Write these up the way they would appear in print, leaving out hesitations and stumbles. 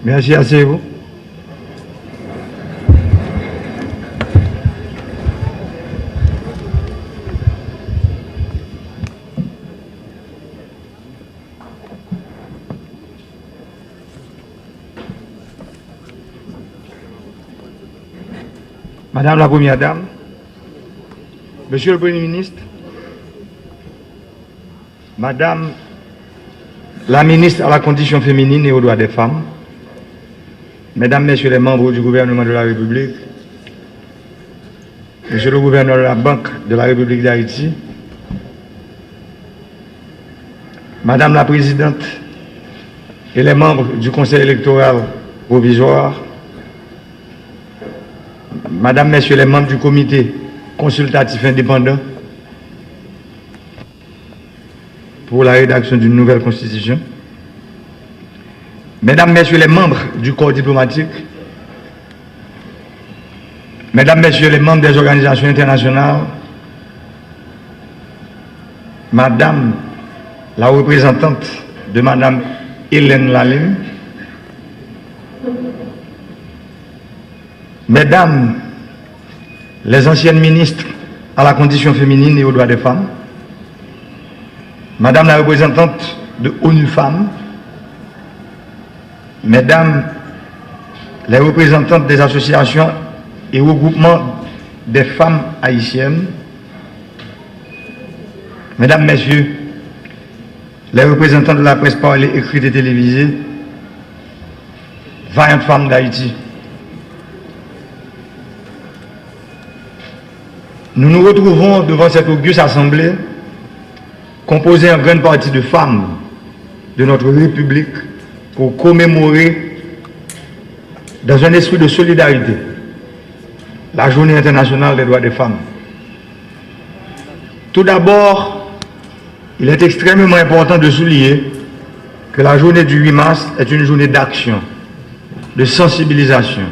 Merci, asseyez-vous. Madame la Première Dame, Monsieur le Premier ministre, Madame la ministre à la condition féminine et aux droits des femmes, Mesdames, Messieurs les membres du gouvernement de la République, Monsieur le gouverneur de la Banque de la République d'Haïti, Madame la Présidente et les membres du Conseil électoral provisoire, Madame, Messieurs les membres du comité consultatif indépendant pour la rédaction d'une nouvelle constitution, Mesdames, Messieurs les membres du corps diplomatique, Mesdames, Messieurs les membres des organisations internationales, Madame la représentante de Madame Hélène Lalime, Mesdames les anciennes ministres à la condition féminine et aux droits des femmes, Madame la représentante de ONU Femmes, Mesdames les représentantes des associations et regroupements des femmes haïtiennes, Mesdames, Messieurs les représentants de la presse parlée, écrite et télévisée, vaillantes femmes d'Haïti, nous nous retrouvons devant cette auguste assemblée composée en grande partie de femmes de notre République pour commémorer, dans un esprit de solidarité, la Journée internationale des droits des femmes. Tout d'abord, il est extrêmement important de souligner que la journée du 8 mars est une journée d'action, de sensibilisation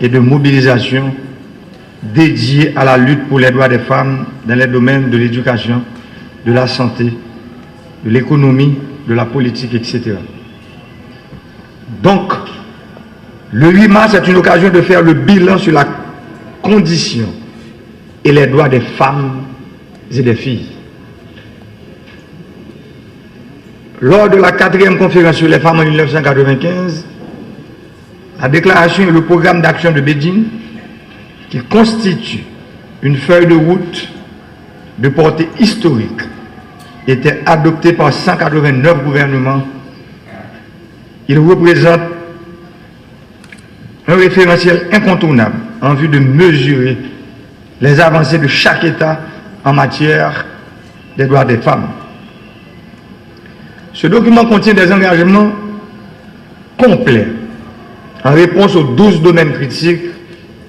et de mobilisation dédiée à la lutte pour les droits des femmes dans les domaines de l'éducation, de la santé, de l'économie, de la politique, etc. Donc, le 8 mars est une occasion de faire le bilan sur la condition et les droits des femmes et des filles. Lors de la 4e conférence sur les femmes en 1995, la déclaration et le programme d'action de Beijing, qui constitue une feuille de route de portée historique, était adopté par 189 gouvernements. Il représente un référentiel incontournable en vue de mesurer les avancées de chaque État en matière des droits des femmes. Ce document contient des engagements complets en réponse aux 12 domaines critiques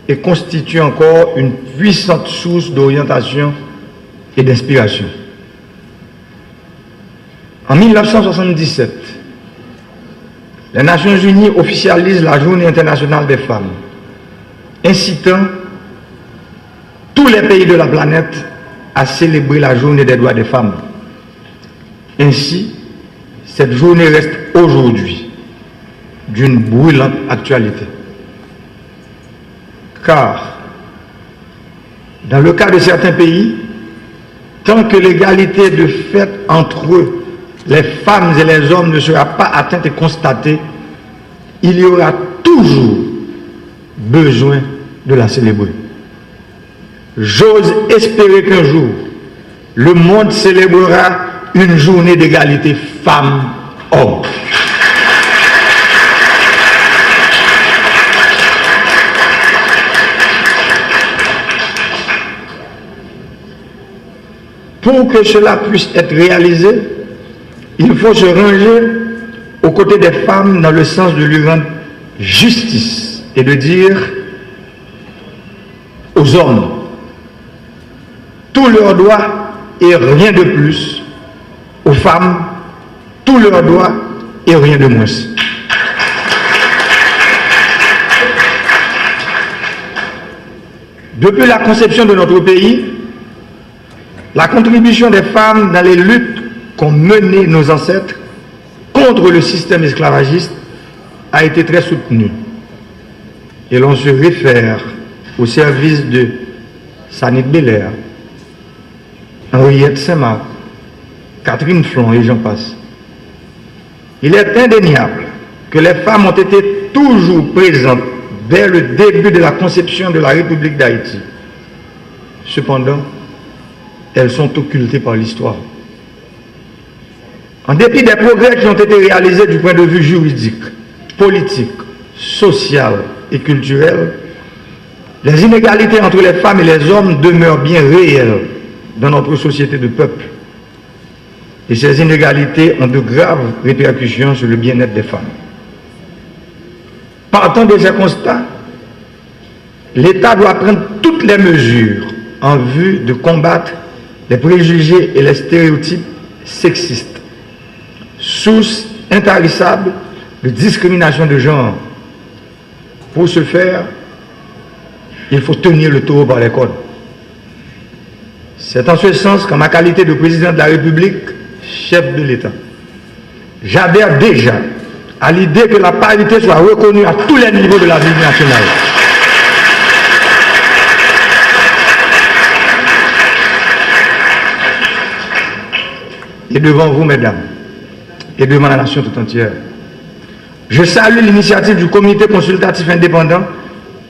et constitue encore une puissante source d'orientation et d'inspiration. En 1977, les Nations Unies officialisent la Journée internationale des femmes, incitant tous les pays de la planète à célébrer la Journée des droits des femmes. Ainsi, cette journée reste aujourd'hui d'une brûlante actualité. Car, dans le cas de certains pays, tant que l'égalité de fait entre eux, les femmes et les hommes ne sera pas atteinte et constatée, il y aura toujours besoin de la célébrer. J'ose espérer qu'un jour, le monde célébrera une journée d'égalité femmes-hommes. Pour que cela puisse être réalisé, il faut se ranger aux côtés des femmes dans le sens de lui rendre justice et de dire aux hommes tout leur droit et rien de plus, aux femmes tout leur droit et rien de moins. Depuis la conception de notre pays, la contribution des femmes dans les luttes qu'ont menées nos ancêtres contre le système esclavagiste a été très soutenue. Et l'on se réfère au service de Sanit Belair, Henriette Saint-Marc, Catherine Flon et j'en passe. Il est indéniable que les femmes ont été toujours présentes dès le début de la conception de la République d'Haïti. Cependant, elles sont occultées par l'histoire. En dépit des progrès qui ont été réalisés du point de vue juridique, politique, social et culturel, les inégalités entre les femmes et les hommes demeurent bien réelles dans notre société de peuple. Et ces inégalités ont de graves répercussions sur le bien-être des femmes. Partant de ces constats, l'État doit prendre toutes les mesures en vue de combattre les préjugés et les stéréotypes sexistes, source intarissable de discrimination de genre. Pour ce faire, il faut tenir le taureau par les cornes. C'est en ce sens qu'en ma qualité de président de la République, chef de l'État, j'adhère déjà à l'idée que la parité soit reconnue à tous les niveaux de la vie nationale. Et devant vous, mesdames, et devant la nation tout entière, je salue l'initiative du comité consultatif indépendant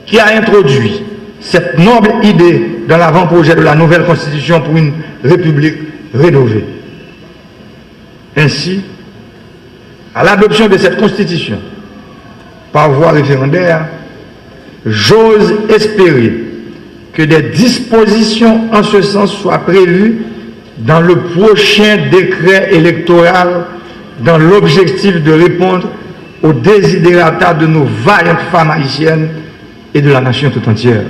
qui a introduit cette noble idée dans l'avant-projet de la nouvelle constitution pour une république rénovée. Ainsi, à l'adoption de cette constitution par voie référendaire, j'ose espérer que des dispositions en ce sens soient prévues dans le prochain décret électoral dans l'objectif de répondre aux desiderata de nos vaillantes femmes haïtiennes et de la nation tout entière.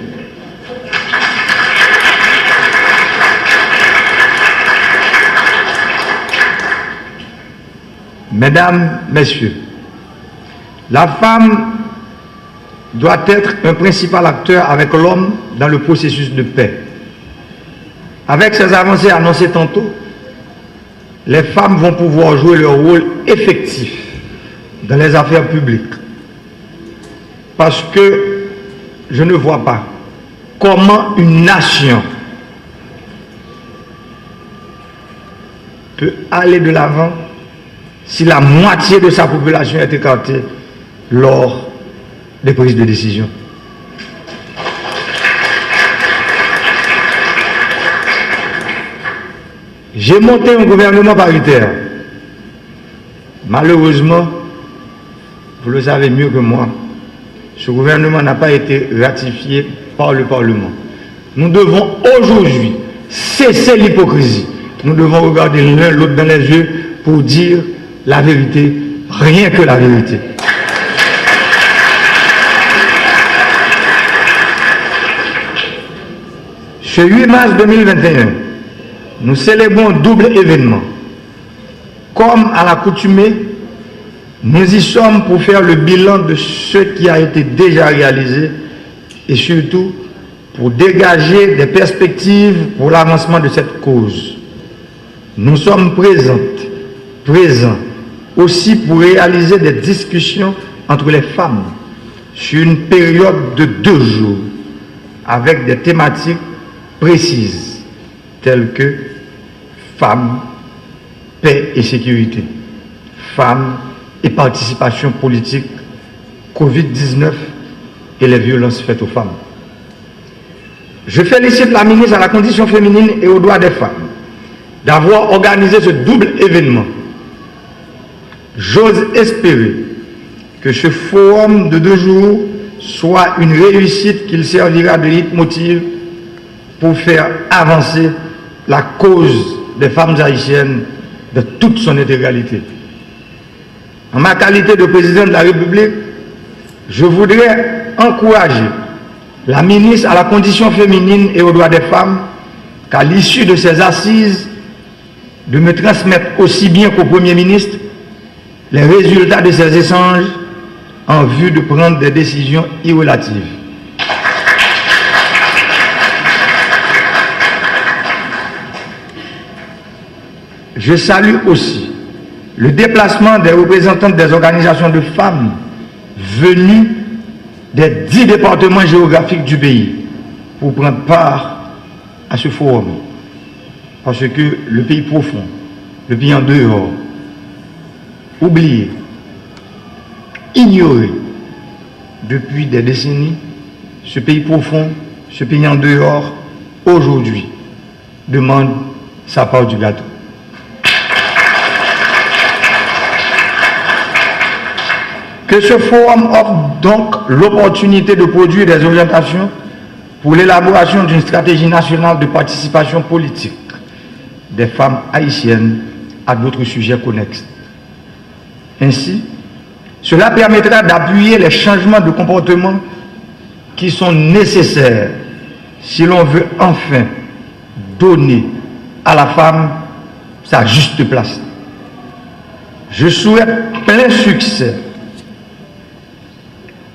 Mesdames, Messieurs, la femme doit être un principal acteur avec l'homme dans le processus de paix. Avec ces avancées annoncées tantôt, les femmes vont pouvoir jouer leur rôle effectif dans les affaires publiques. Parce que je ne vois pas comment une nation peut aller de l'avant si la moitié de sa population est écartée lors des prises de décision. J'ai monté un gouvernement paritaire. Malheureusement, vous le savez mieux que moi, ce gouvernement n'a pas été ratifié par le Parlement. Nous devons aujourd'hui cesser l'hypocrisie. Nous devons regarder l'un l'autre dans les yeux pour dire la vérité, rien que la vérité. Ce 8 mars 2021, nous célébrons un double événement. Comme à l'accoutumée, nous y sommes pour faire le bilan de ce qui a été déjà réalisé et surtout pour dégager des perspectives pour l'avancement de cette cause. Nous sommes présents aussi pour réaliser des discussions entre les femmes sur une période de 2 jours avec des thématiques précises telles que femmes, paix et sécurité, femmes et participation politique, Covid-19 et les violences faites aux femmes. Je félicite la ministre à la condition féminine et aux droits des femmes d'avoir organisé ce double événement. J'ose espérer que ce forum de 2 jours soit une réussite qu'il servira de leitmotiv pour faire avancer la cause des femmes haïtiennes de toute son intégralité. En ma qualité de président de la République, je voudrais encourager la ministre à la condition féminine et aux droits des femmes qu'à l'issue de ces assises, de me transmettre aussi bien qu'au Premier ministre les résultats de ces échanges en vue de prendre des décisions irrélatives. Je salue aussi le déplacement des représentantes des organisations de femmes venus des 10 départements géographiques du pays pour prendre part à ce forum. Parce que le pays profond, le pays en dehors, oublié, ignoré depuis des décennies, ce pays profond, ce pays en dehors, aujourd'hui, demande sa part du gâteau. Que ce forum offre donc l'opportunité de produire des orientations pour l'élaboration d'une stratégie nationale de participation politique des femmes haïtiennes à d'autres sujets connexes. Ainsi, cela permettra d'appuyer les changements de comportement qui sont nécessaires si l'on veut enfin donner à la femme sa juste place. Je souhaite plein succès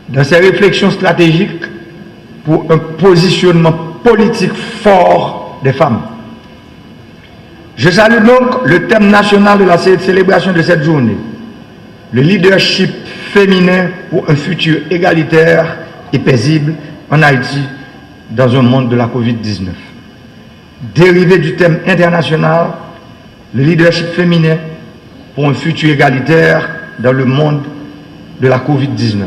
dans ces réflexions stratégiques pour un positionnement politique fort des femmes. Je salue donc le thème national de la célébration de cette journée, le leadership féminin pour un futur égalitaire et paisible en Haïti dans un monde de la Covid-19. Dérivé du thème international, le leadership féminin pour un futur égalitaire dans le monde de la Covid-19.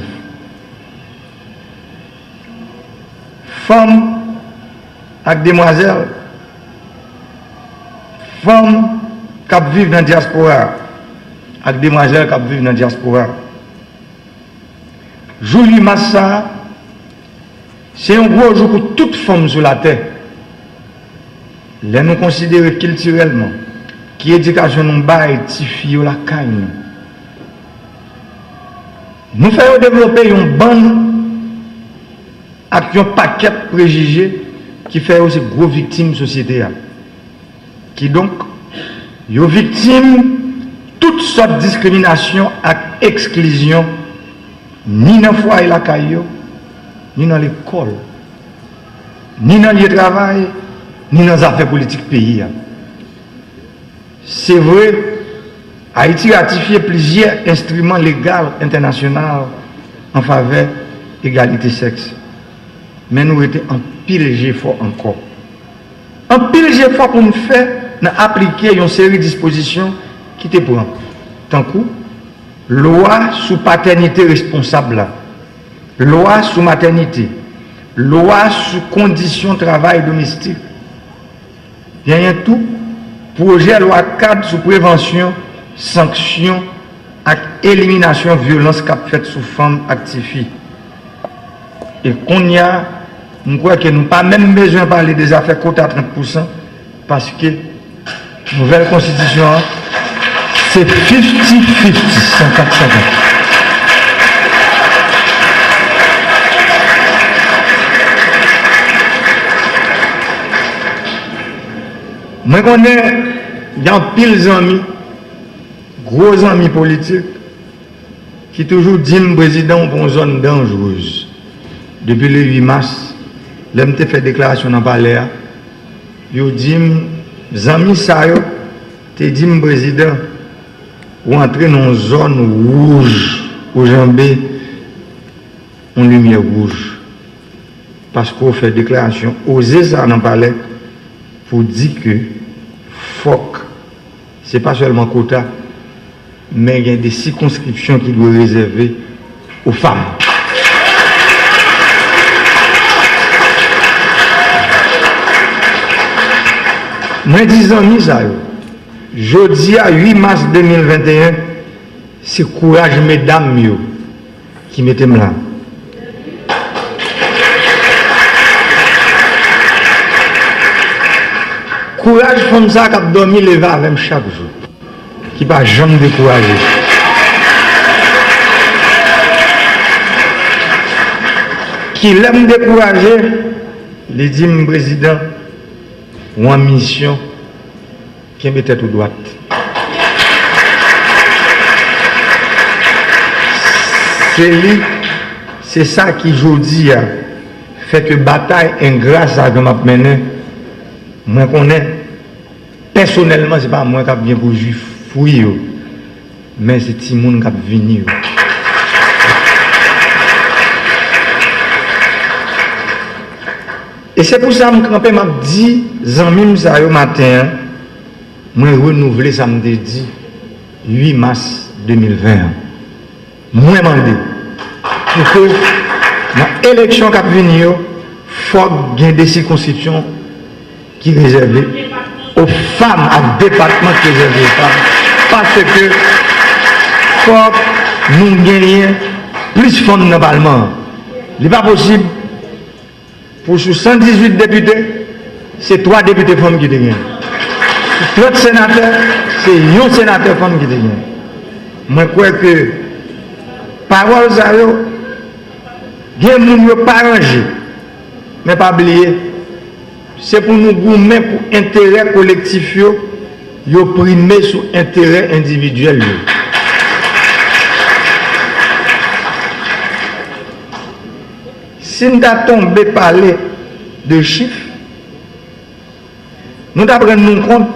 Femmes avec demoiselles, femmes qui vivent dans la diaspora, avec demoiselles qui vivent dans la diaspora. Jour 8 mars, c'est un gros jour pour toute femme sur la terre. Les nous considérer culturellement, qui éducation nous baille, ti fille la caille. Nous faisons développer une bonne avec un paquet de préjugés qui fait aussi gros victimes de la société. Qui donc, sont victimes toutes sortes de discrimination et exclusion, ni dans le foyer la caillou, ni dans l'école, ni dans le travail, ni dans les affaires politiques pays. C'est vrai, Haïti a ratifié plusieurs instruments légaux internationaux en faveur de l'égalité sexe. Mais nous étions en pile d'efforts encore. En pile d'efforts pour nous faire, nous appliquer une série de dispositions qui te prennent. Tant que loi sous paternité responsable, loi sous maternité, loi sous conditions de travail domestique, il y a tout, projet loi cadre sous prévention, sanction et élimination de violence qu'a fait sous femmes actives. Et qu'on y a, je crois que nous n'avons pas même besoin de parler des affaires quota à 30% parce que la nouvelle constitution, c'est 50-50, 50-50. Moi, connais, il y a pile d'amis, gros amis politiques, qui toujours disent président pour une zone dangereuse. Depuis le 8 mars, l'homme te fait déclaration dans le palais. Il dit, mes amis, ça, te dit, président, ou entrer dans une zone rouge, où jambé, une lumière rouge. Parce qu'on fait déclaration, oser ça dans le palais, pour dire que FOC, ce n'est pas seulement quota, mais il y a des circonscriptions qui doivent réserver aux femmes. Moi, 10 ans, jeudi à 8 mars 2021, c'est courage, mesdames, qui mettez là. Courage comme ça qui a dormi levé avec chaque jour, qui ne va jamais décourager. Qui l'aime décourager, les 10 présidents ou en mission qui met tête aux droite. C'est ça qui aujourd'hui fait que bataille ingrate à m'a mené. Moi connais personnellement c'est pas moi qui viens pour juif fouiller mais c'est Timoun qui venu. Et c'est pour ça que je m'a dit, Zanmim ça au matin, je renouvelé ça me dit 8 mars 2020. Moi demandé pour que dans l'élection qui vient, il faut qu'il y ait des circonscriptions qui sont réservées aux femmes, à département qui sont réservés aux femmes. Parce que faut que nous gagnions plus de fonds dans le Parlement. Il n'est pas possible. Pour 118 députés, c'est 3 députés femmes qui gagnent. Sur 30 sénateurs, c'est 1 sénateur femme qui gagne. Moi, je crois que parole ça, il y a des gens qui ne pas rangé. Mais pas oublier, c'est pour nous goumer pour intérêt collectif, yo primé sur intérêt individuel. Si nous avons tombé parler de chiffres, nous devons nous compte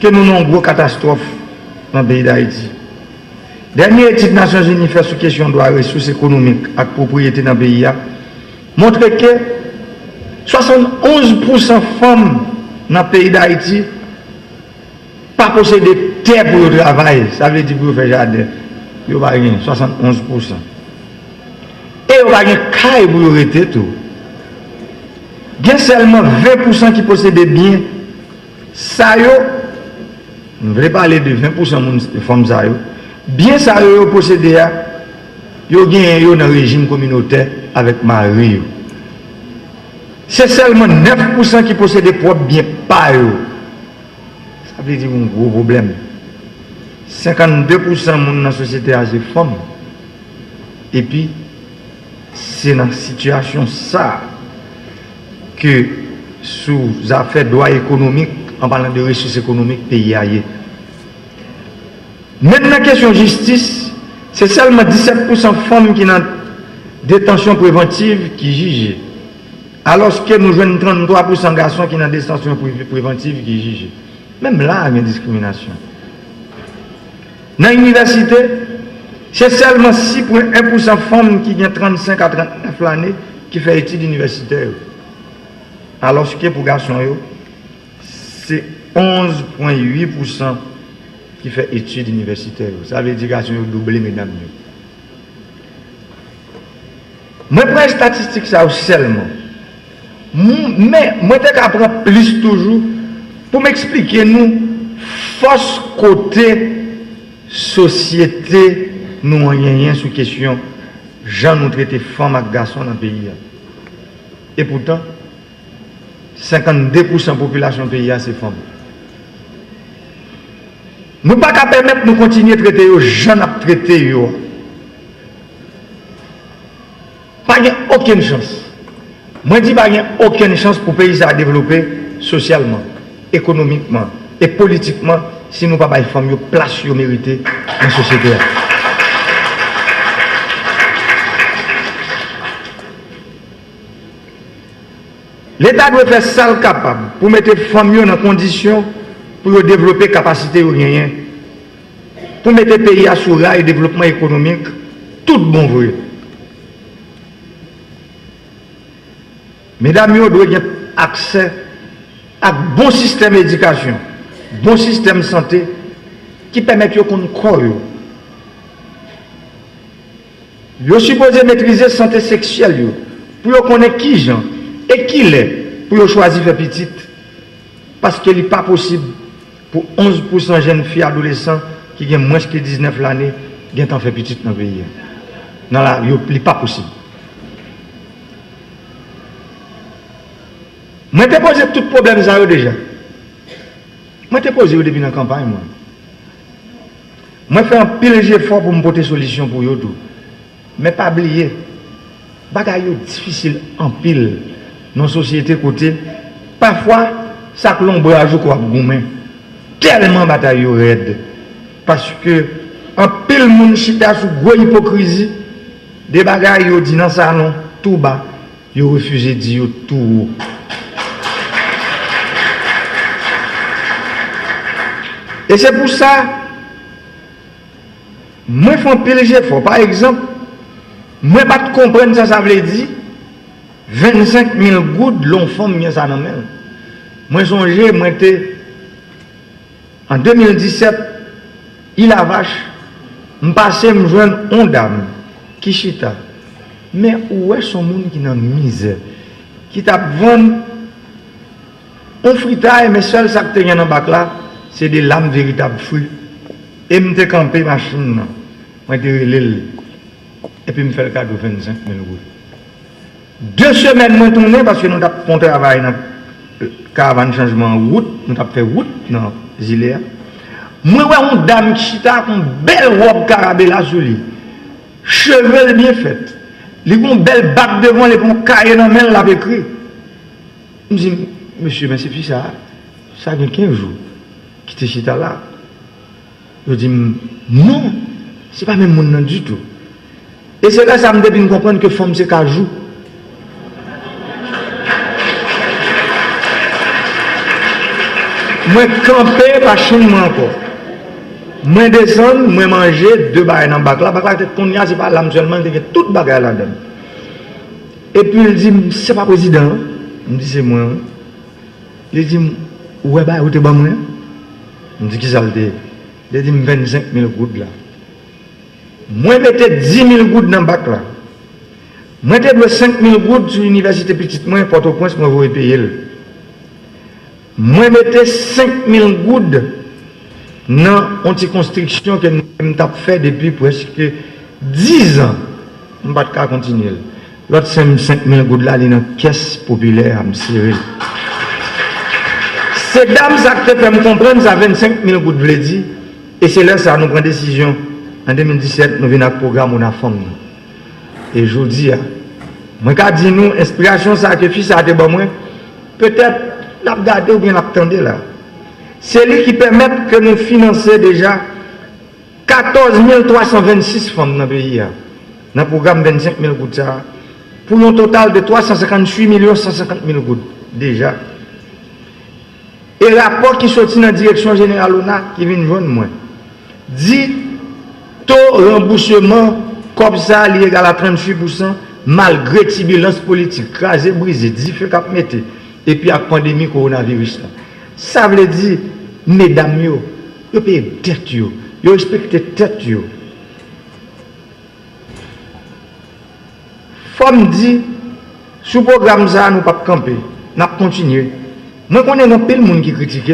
que nous avons une grosse catastrophe dans le pays d'Haïti. Dernière étude des Nations Unies fait sur la question de la ressource économique et de propriété dans le pays montre que 71% de femmes dans le pays d'Haïti ne pas posséder terre pour le travail. Ça veut dire pour faire jardin. Il n'y a pas 71%. Et il n'y a pas de caille pour arrêter tout. Il y a seulement 20% qui possèdent des biens. Ça y est, je ne vais pas parler de 20% de femmes. Bien ça y est, possédé, ils ont gagné dans le régime communautaire avec Marie. C'est seulement 9% qui possèdent des propres biens par eux. Ça veut dire un gros problème. 52% de la société a des femmes. Et puis, c'est dans la situation ça que sous affaires de droit économique, en parlant de ressources économiques, pays ailleurs. Maintenant, la question de justice, c'est seulement 17% de femmes qui sont en détention préventive qui jugent. Alors que nous avons 33% de garçons qui sont en détention préventive qui jugent. Même là, il y a une discrimination. Dans l'université, c'est seulement 6,1% de femmes qui ont 35 à 39 années qui font études universitaires. Alors que pour les garçons, c'est 11,8% qui fait études universitaires. Ça veut dire que les garçons ont doublé, mesdames. Moi, je prends les statistiques ça seulement. Mais moi, je apprends plus toujours pour m'expliquer nous, force côté société, nous n'avons rien sur question, gens nous traiter femmes et garçons dans le pays. Et pourtant, 52% de la population du pays, c'est femmes. Nous ne pouvons pas permettre de continuer à traiter les gens à traiter. Pas aucune chance. Moi, je dis qu'il n'y a aucune chance pour le pays à développer socialement, économiquement et politiquement si nous ne pouvons pas les femmes place méritée dans la société. L'État doit faire ça capable pour mettre les femmes dans condition pour développer la capacité ou rien. Pour mettre le pays à sous rail développement économique, tout bon vrai. Mesdames, vous devez avoir accès à un bon système d'éducation, bon système de santé qui permet de qu'on croit. Vous supposez maîtriser la santé sexuelle pour connaître qui gens et qui l'est pour choisir faire petite. Parce qu'il n'est pas possible pour 11% de jeunes filles adolescents qui ont moins que 19 l'année qui ont fait petite dans le pays. Non, là, il n'est pas possible. Moi, je t'ai posé tout problème ça déjà. Moi, je t'ai posé depuis la campagne. Moi, je fais un pile d'efforts pour me porter solution pour eux tout. Mais pas oublier, bagaille difficile en pile dans la société côté. Parfois, ça que l'on bras quoi goumé. Tellement bataille raide. Parce que en pile moun chita sous gros hypocrisie, des bagailles yo dit dans le salon tout bas, yo refusé de dire tout haut. Et c'est pour ça, moi, je fais un pile d'efforts. Par exemple, moi, je ne comprends pas ça veut dire. 25 000 gouttes, l'on femme, bien ça non. Moi, songe, moi, en 2017, il a vache, je passais, je joins une dame qui chita. Mais où est son monde qui n'a misère, qui t'a vendu un fritage, mais seul ça que tu as dans le bac là, c'est des lames véritables fruits. Et je suis campé machine, je suis relé, et puis je fais le cadeau de 25 000 euros. 2 semaines, je suis tourné parce que nous avons travaillé dans le caravane changement en route, nous avons fait route dans Zilea. Moi, je vois une dame qui a une belle robe carabella sur lui, cheveux bien faits. Il a une belle bague devant, il a un cahier dans la main, il a écrit. Je me dis, monsieur, mais c'est ça, ça a 15 jours qui était chita là. Je dis, non, ce n'est pas même mon nom du tout. Et c'est là que ça me dit de comprendre que femme c'est qu'à jour. Moi, camper, pas chez moi encore. Moi, descendre, moi, manger 2 bagages dans le bac là. Bac là, c'est pas l'âme seulement, c'est toute bagaille là-dedans. Et puis, il dit, c'est pas président. Je me dis, c'est moi. Il dit, ouais, bah, où t'es bon, moi? Je me dis, qui ça le dit? Il dit, 25 000 gouttes là. Moi, je mettais 10 000 gouttes dans le bac là. Moi, je mettais 5 000 gouttes sur l'université petite, moi, Port-au-Prince, moi, je vais payer. Moi, je mettais 5 000 gouttes dans une construction que nous avons fait depuis presque 10 ans. Je ne vais pas continuer. L'autre 5 000 gouttes là, il est dans la caisse populaire à me serrer. Ces dames, ça fait me comprendre, ça 25 000 gouttes, je dit. Et c'est là ça nous prend décision. En 2017, nous venons à programme on a femme. Et je vous dis, moi, quand je dis nous, inspiration, ça que fils a été bon, peut-être, la regarder ou bien l'attendre là. C'est lui qui permet que nous financions déjà 14 326 femmes dans le pays. Dans le programme 25 000 gouttes, pour un total de 358 150 000 gouttes déjà. Et le rapport qui sortit dans la direction générale, qui vient de joindre moi, dit taux remboursement comme ça, il est égal à 38%, malgré turbulence politique, crasé, brisé, difficile à mettre, et puis la pandémie coronavirus. Ça veut dire, mesdames, vous payez tête, vous respectez tête. Faut me dire, sous le programme, ça, nous ne pouvons pas camper, nous allons continuer. Moi, je connais un peu de monde qui critique,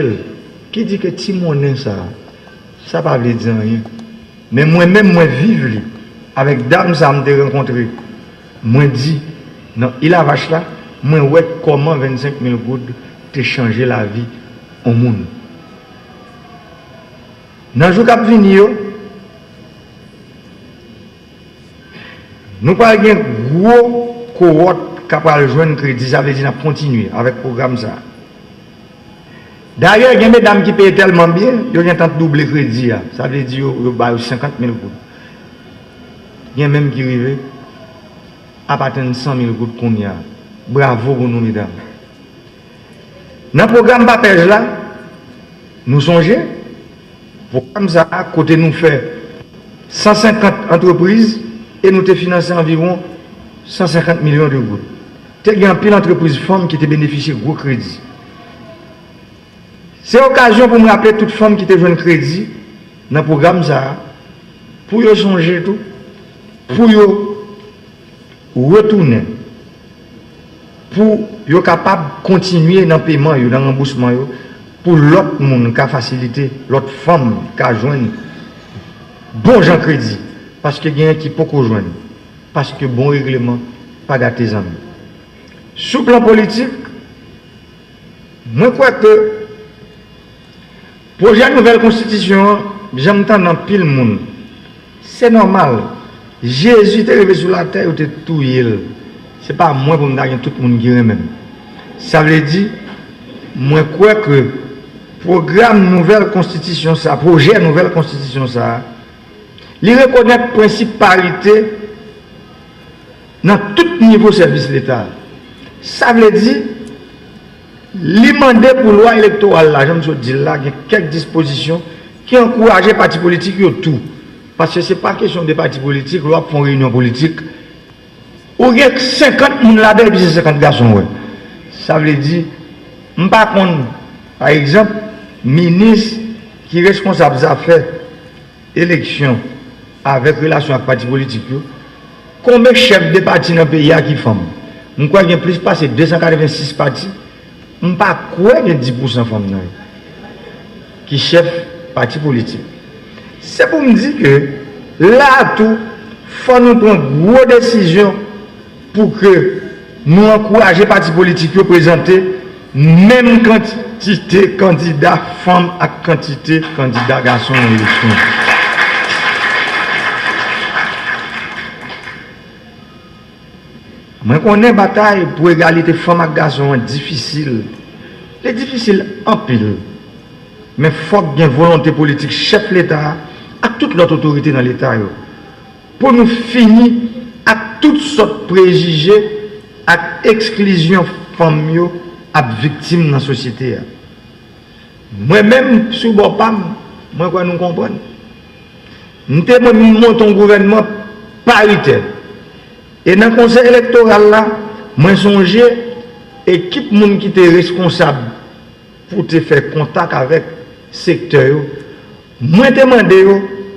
qui dit que Timonin, ça ne veut pas dire rien. Mais moi-même, moi, vivre avec dame, ça me rencontré. Moi, dis, non, il a vache là, moi, ouais, comment 25 000 gouttes te changer la vie au monde. Dans le jour qui vient, nous parlons d'un gros cohorte qui va joindre crédit, ça veut dire qu'on continue avec le programme ça. D'ailleurs, il y a des mesdames qui payent tellement bien, ils ont tant de double crédit. Ça veut dire qu'ils ont 50 000 gouttes. Il y a même qui arrivent à partir de 100 000 gouttes qu'on y a. Bravo pour nous, mesdames. Dans le programme Papège là, nous songeons, le programme ça, à côté nous fait 150 entreprises et nous te financé environ 150 millions de gouttes. Il y a un pile d'entreprises femmes qui te bénéficient de gros crédits. C'est l'occasion pour me rappeler toute femme qui te joue un crédit dans le programme ça, pour y changer tout, pour y retourner, pour y capable de continuer dans le paiement, dans le remboursement, pour l'autre monde qui a facilité, l'autre femme qui a joint bon gens crédit, parce que il y a qui peut joindre, parce que bon règlement, pas gâter les amis. Sur le plan politique, moi je crois que projet de nouvelle constitution, j'entends dans pile le monde. C'est normal. Jésus est arrivé sur la terre, il était tout. Ce n'est pas moi pour me dire tout le monde qui est même. Ça veut dire, moi je crois que programme nouvelle constitution, ça, projet nouvelle constitution, ça, il reconnaît le principe parité dans tout niveau service de l'État. Ça veut dire, l'imandé pour loi électorale, là, je me dis là, il y a quelques dispositions qui encouragent les partis politiques tout. Parce que ce n'est pas question des partis politiques, loi pour une réunion politique, Ou il y a 50 personnes là-dedans et puis c'est 50 garçons. Ouais. Ça veut dire, par contre, par exemple, ministre qui est responsable des affaires élection avec relation avec les partis politiques, combien de chefs de partis dans le pays qui font? Je crois qu'il y a plus passé 286 partis. Je ne crois pas qu'il y a 10% de femmes qui chef parti politique. C'est pour me dire que là, tout, il faut nous prendre une grosse décision pour que nous encouragions les partis politiques à présenter même quantité de candidats femmes à quantité de candidats garçons dans l'élection. Moi, je connais la bataille pour égalité femmes et garçons difficile. C'est difficile en pile. Mais il faut qu'il y ait une volonté politique, chef de l'État, à toute l'autre autorité dans l'État, pour nous finir à toutes sortes de préjugés, à exclusion femmes à victimes dans la société. Moi-même, sur le PAM, moi, quoi nous comprenons. Nous montons un gouvernement paritaire. Et dans le conseil électoral, là, moi, songe, équipe qui était responsable pour te faire contact avec le secteur, moi, demandé,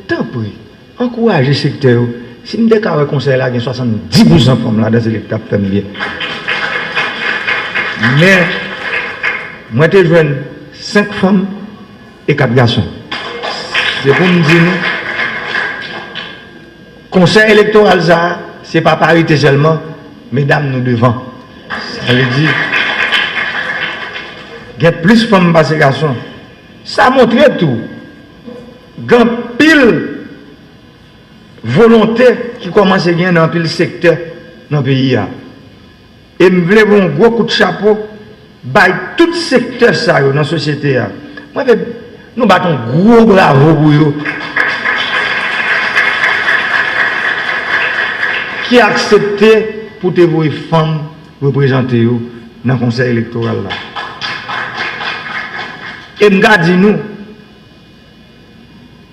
tant pis, encourager le secteur. Si je déclare le conseil, là, il y a 70% de femmes là dans l'électorat familial. Mais, moi, je joue 5 femmes et 4 garçons. C'est pour me dire, conseil électoral, ça, ce n'est pas parité seulement, mesdames, nous devant. Ça veut dire, il y a plus de femmes que de garçons. Ça montre tout. Il y a pile volonté qui commence à gagner dans pile secteur dans le pays. Et je voulais un gros coup de chapeau by tout secteur ça dans la société. Moi, nous battons un gros bravo pour eux. Qui a accepté pour te voir femmes représenter dans le conseil électoral. Là. Et je dis nous,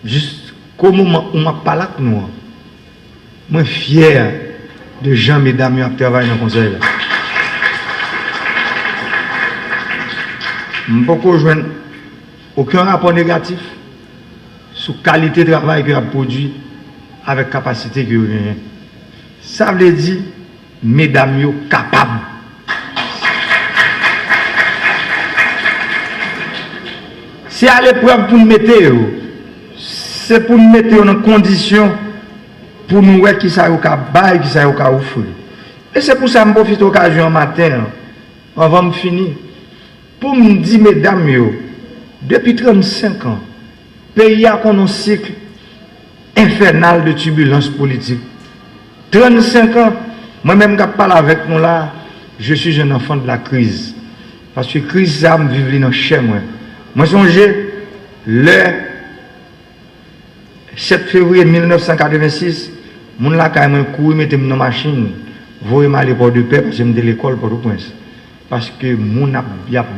jusqu'au moment où je parle avec nous, je suis fier de gens, mesdames, qui travaillent dans le conseil. Là. Je ne peux pas joindre aucun rapport négatif sur la qualité de travail que a produit avec la capacité que vous avez. Ça veut dire, mesdames, vous êtes capables. C'est à l'épreuve pour nous mettre, c'est pour nous mettre en condition pour nous voir qui ça va qui ça va offrir. Et c'est pour ça que je profite de l'occasion matin, avant de finir, pour me dire, mesdames, depuis 35 ans, le pays a un cycle infernal de turbulence politique. 35 ans, moi-même, quand je parle avec nous là, je suis un enfant de la crise. Parce que la crise, ça me vit dans chez moi. Moi, songez, le 7 février 1986, mon là, quand même, couru, mettez dans la machine, voyez-moi à l'école de paix, parce que j'aime l'école Port-au-Prince. Parce que mon a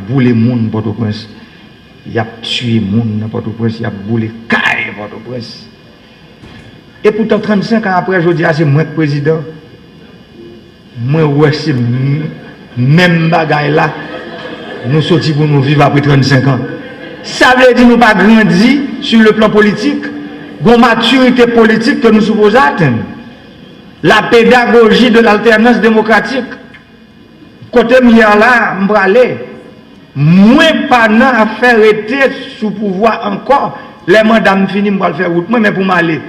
boulé mon Port-au-Prince. Il a tué mon Port-au-Prince, il a boulé caille Port-au-Prince. Et pourtant, 35 ans après, je dis, c'est moi le président. Moi, ouais, c'est même bagaille là. Nous sortis pour nous vivre après 35 ans. Ça veut dire que nous n'avons pas grandi sur le plan politique. Une maturité politique que nous supposons atteindre. La pédagogie de l'alternance démocratique. Côté milliard là, je vais aller. Moins pas à faire être sous pouvoir encore. Les mandats finis, je vais le faire route. Mais pour m'aller.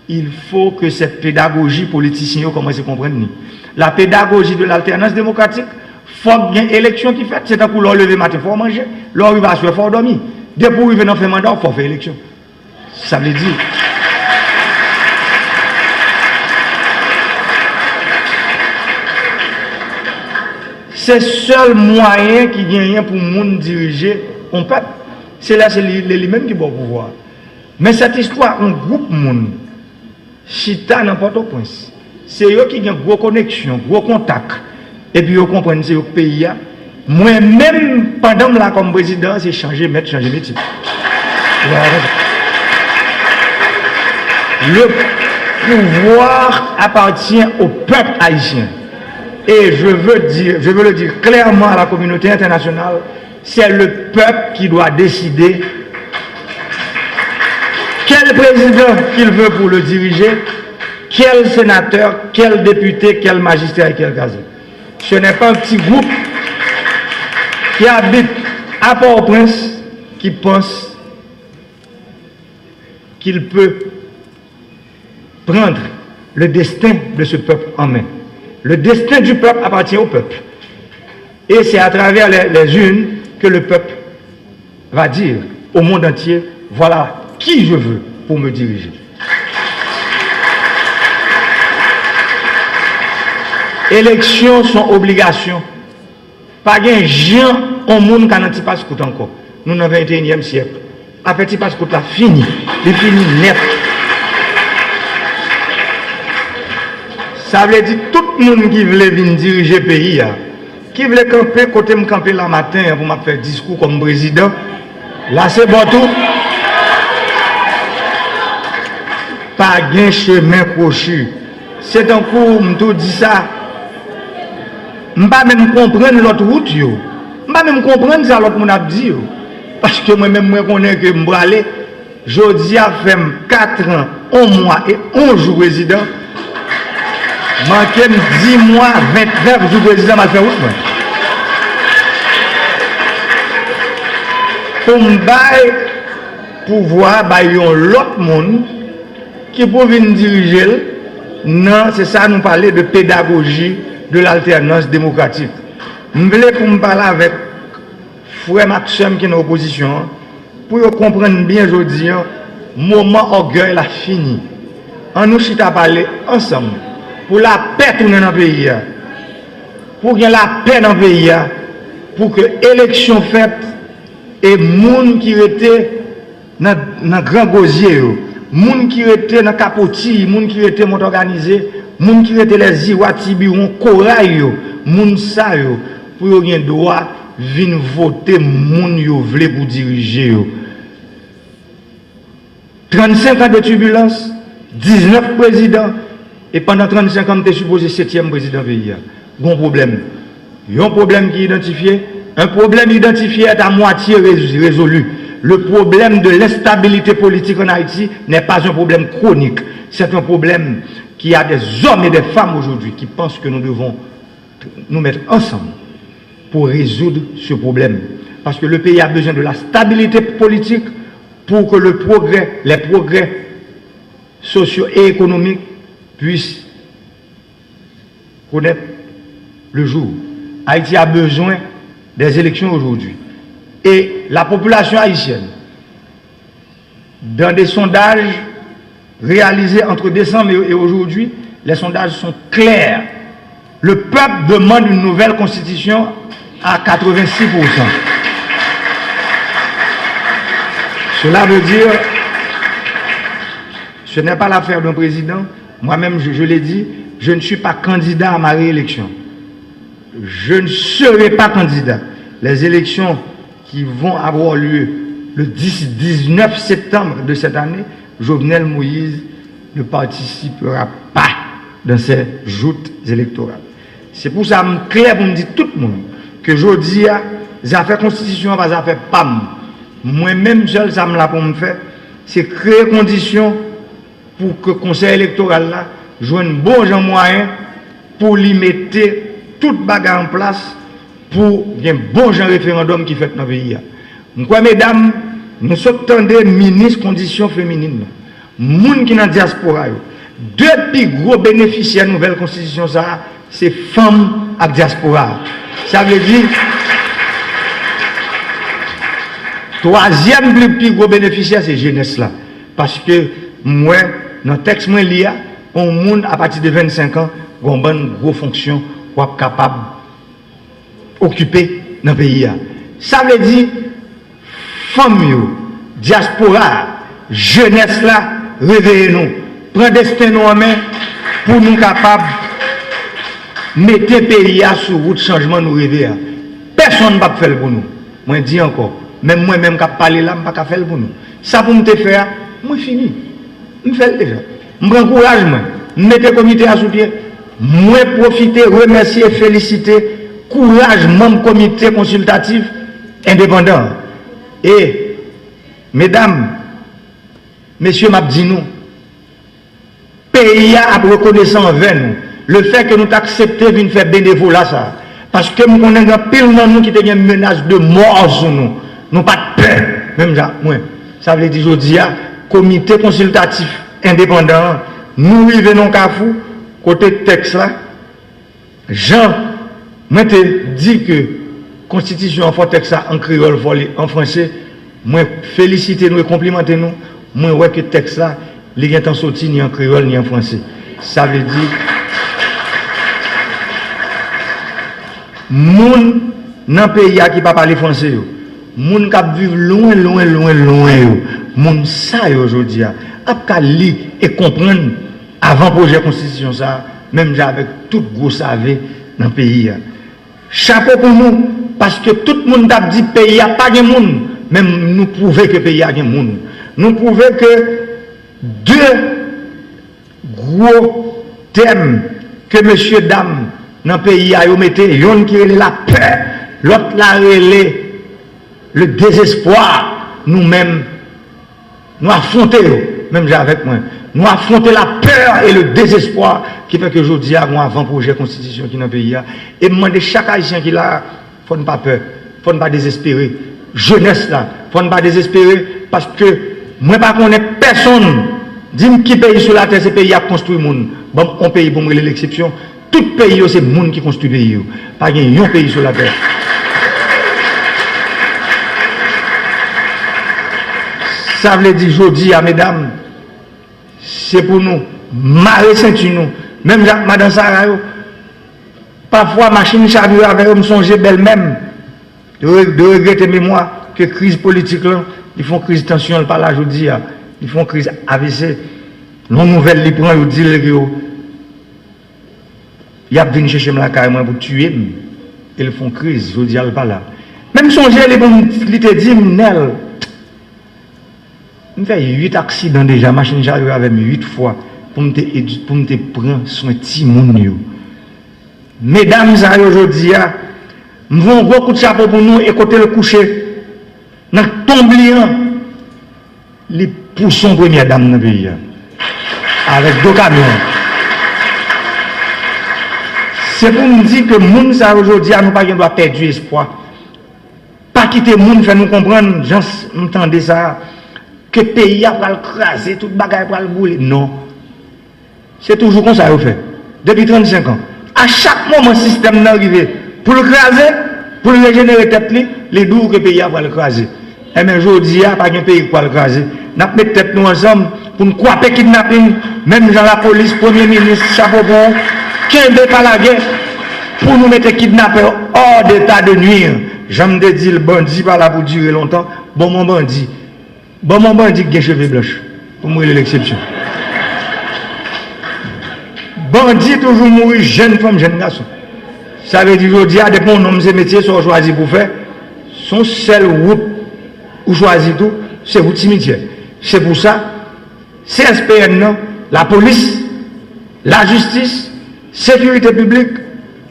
Il faut que cette pédagogie politicienne commence à comprendre. La pédagogie de l'alternance démocratique, il faut qu'il y ait une élection qui fait. C'est un coup l'on lever matin, il faut manger. L'on va se faire dormir. Dès pour arriver dans le mandat, il faut faire élection. Ça veut dire. C'est le seul moyen qui gagne pour le monde diriger un peuple. C'est là, c'est lui-même qui va pouvoir. Mais cette histoire, un groupe de monde. Chita dans Port-au-Prince. C'est eux qui ont une grosse connexion, gros contact. Et puis ils comprennent que c'est le pays. Moi-même, pendant là comme président, c'est changer métier. Le pouvoir appartient au peuple haïtien. Et je veux le dire clairement à la communauté internationale, c'est le peuple qui doit décider quel président qu'il veut pour le diriger, quel sénateur, quel député, quel magistrat et quel gazette. Ce n'est pas un petit groupe qui habite à Port-au-Prince qui pense qu'il peut prendre le destin de ce peuple en main. Le destin du peuple appartient au peuple. Et c'est à travers les urnes que le peuple va dire au monde entier, voilà qui je veux pour me diriger. Élections sont obligations. Pas de gens au monde qui n'ont pas ce encore. Nous dans le 21e siècle. Après, il passe là fini. Il fini net. Ça veut dire tout le monde qui veut venir diriger le pays, qui veut camper, côté me camper la matin pour me faire discours comme président, là c'est bon tout. Pas de chemin crochu. C'est un coup, je dis ça. Je ne vais pas même comprendre l'autre route. Je ne vais pas même comprendre ça l'autre monde a dit. Parce que moi-même, je connais que je vais aller. Je dis à faire 4 ans, 1 mois et 11 jours président. Manquez 10 mois, 29 jours président, je vais faire route. Pour me bailler pouvoir bailler l'autre monde qui peut venir diriger. Non, c'est ça, nous parler de pédagogie de l'alternance démocratique. Nous voulons pour me parler avec frère Maxime qui est en opposition, pour comprendre bien aujourd'hui, moment orgueil a fini. On nous chita parler ensemble pour la paix tourner dans le pays, pour qu'il y ait la paix dans le pays, pour que l'élection faite et les gens qui étaient dans le grand gosier, les gens qui étaient dans le capotis, les gens qui étaient organisés, les gens qui étaient les Iwati, les Corail, les gens pour qu'ils aient le droit de venir voter les gens qui veulent pour diriger. 35 ans de turbulence, 19 présidents, et pendant 35 ans, tu es supposé 7e président du pays. Bon problème. Il y a un problème qui est identifié. Un problème identifié est à moitié résolu. Le problème de l'instabilité politique en Haïti n'est pas un problème chronique. C'est un problème qui a des hommes et des femmes aujourd'hui qui pensent que nous devons nous mettre ensemble pour résoudre ce problème. Parce que le pays a besoin de la stabilité politique pour que les progrès sociaux et économiques puissent connaître le jour. Haïti a besoin des élections aujourd'hui. Et la population haïtienne, dans des sondages réalisés entre décembre et aujourd'hui, les sondages sont clairs. Le peuple demande une nouvelle constitution à 86%. Cela veut dire, ce n'est pas l'affaire d'un président. Moi-même, je l'ai dit, je ne suis pas candidat à ma réélection. Je ne serai pas candidat. Les élections qui vont avoir lieu le 19 septembre de cette année, Jovenel Moïse ne participera pas dans ces joutes électorales. C'est pour ça que je clair pour me dire tout le monde que je dis les affaires constitution, pas les affaires PAM. Moi-même, seul, ça me l'a pour me faire, c'est créer conditions pour que le conseil électoral là joue un bon moyen pour lui mettre toute bagarre en place pour un bon référendum qui fait dans le pays. Moi, mesdames, nous sommes des ministres conditions féminines. Les gens qui sont dans la diaspora, deux plus gros bénéficiaires de la nouvelle constitution, c'est femmes à la diaspora. Ça veut dire, troisième plus gros bénéficiaire, c'est jeunesse là. Parce que moi, dans le texte, moi, il y a un monde à partir de 25 ans, qui a une grosse fonction pour être capable d'occuper dans le pays. Ça veut dire, femmes, diaspora, jeunesse là, réveillez-nous. Prenez destin en main pour nous capables de mettre le pays sur route changement nous rêver. Personne ne va faire pour nous. Moi, je dis encore, même moi-même qui parle là, je ne vais pas faire pour nous. Ça pour me faire, moi fini. Je fais déjà. Je prends courage, je mets le comité à sous pied. moi profiter, remercier, féliciter, courage, membre comité consultatif indépendant. Et, mesdames, messieurs, m'abdinou, pays a reconnaissant envers nous. Le fait que nous acceptons de faire bénévolat, ça. Parce que nous connaissons pile dans nous qui ont une menace de mort sur nous. Nous pas de peur. Même ça, moi. Ça veut dire aujourd'hui, comité consultatif indépendant, nous vivons dans Kafou, côté texte là. Jean, moi te dit que constitution en texte en créole, en français, moi féliciter nous et complimenter nous. Moi ouais que texte là, il n'y a pas sorti ni en créole ni en français. Ça veut dire moun dans pays qui pas parler français yo, moun qui vivent loin moun ça aujourd'hui a ka lire et comprendre avant projet constitution ça, même avec tout gros savé dans pays a. Chapeau pour nous parce que tout le monde a dit pays a pas de monde, même nous prouver que pays a de monde. Nous prouver que deux gros thèmes que monsieur dame dans le pays a mettez, yon qui est la peur, l'autre la relais le désespoir, nous-mêmes, nous affrontons, même avec moi, nous affrontons la peur et le désespoir qui fait que aujourd'hui, nous avons projet de constitution qui est dans le pays. Et demander chaque haïtien qui là, il ne faut pas peur, il ne faut pas désespérer. Jeunesse là, il ne faut pas désespérer parce que moi, je ne connais personne. Dis-moi qui pays sur la terre, ce pays a construit le monde. Bon, on pays pour l'exception. Tout pays, c'est le monde qui construit le pays. Pas un pays sur la terre. Ça veut dire, je dis à mesdames, c'est pour nous, marrer ceinture nous. Même Madame Sarah, parfois, machine chavure avec me songer belle même, de regretter mémoire que crise politique, là, ils font crise tension, par là, je dis, ils font crise AVC. Non nouvelle, ils prennent, ils disent, ils viennent chercher la carrément pour tuer, ils font crise, je dis, pas là. Même songer, ils te disent, Nel, je fais 8 accidents déjà, machine chavure avec 8 fois pour me prendre soin de petit monde. Mesdames, aujourd'hui, nous avons beaucoup de chapeau pour nous et côté le coucher. Dans le tombliant, les poussons première dame dans le pays. Avec 2 camions. C'est pour nous dire que nous, aujourd'hui, nous ne pas perdre espoir. Pas quitter le monde, faire nous comprendre, gens entendez ça, que le pays va le craser, tout le bagage va le brûler. Non. C'est toujours comme ça qu'on fait. Depuis 35 ans. À chaque moment, le système est arrivé. Pour le craser, pour le régénérer tête, les doux que le pays va le craser. Et bien aujourd'hui, il n'y a pas de pays qui va le craser. Nous mettons tête nous ensemble pour nous croire kidnapping, même dans la police, Premier ministre, chapeau bon, qui n'est pas la guerre, pour nous mettre kidnappeurs hors d'état de nuire. J'aime te dire, le bandit pas là pour durer longtemps. Bon, mon bandit qui a cheveux blanches. Pour moi, l'exception. Bandit toujours mourir, jeune femme, jeune garçon. Ça veut dire aujourd'hui, à des bons hommes et métiers sont choisis pour faire. Son seul route ou choisir tout, c'est votre cimetière. C'est pour ça, CSPN, la police, la justice, sécurité publique,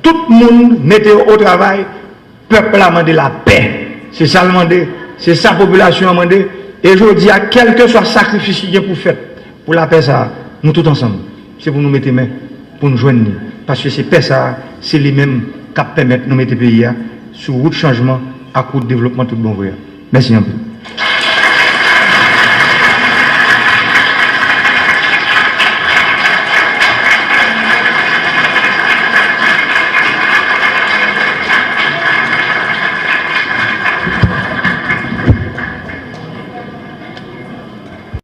tout le monde mette au travail, peuple a demandé la paix. C'est ça le demander, c'est sa population a demandé. Et je dis à quel que soit le sacrifice qu'il y a pour faire, pour la paix, ça, nous tous ensemble. C'est pour nous mettre main, pour nous joindre. Parce que c'est paix, ça, c'est les mêmes qui permettent de nous mettre le pays sur route de changement, à coup de développement tout bon. Merci un peu.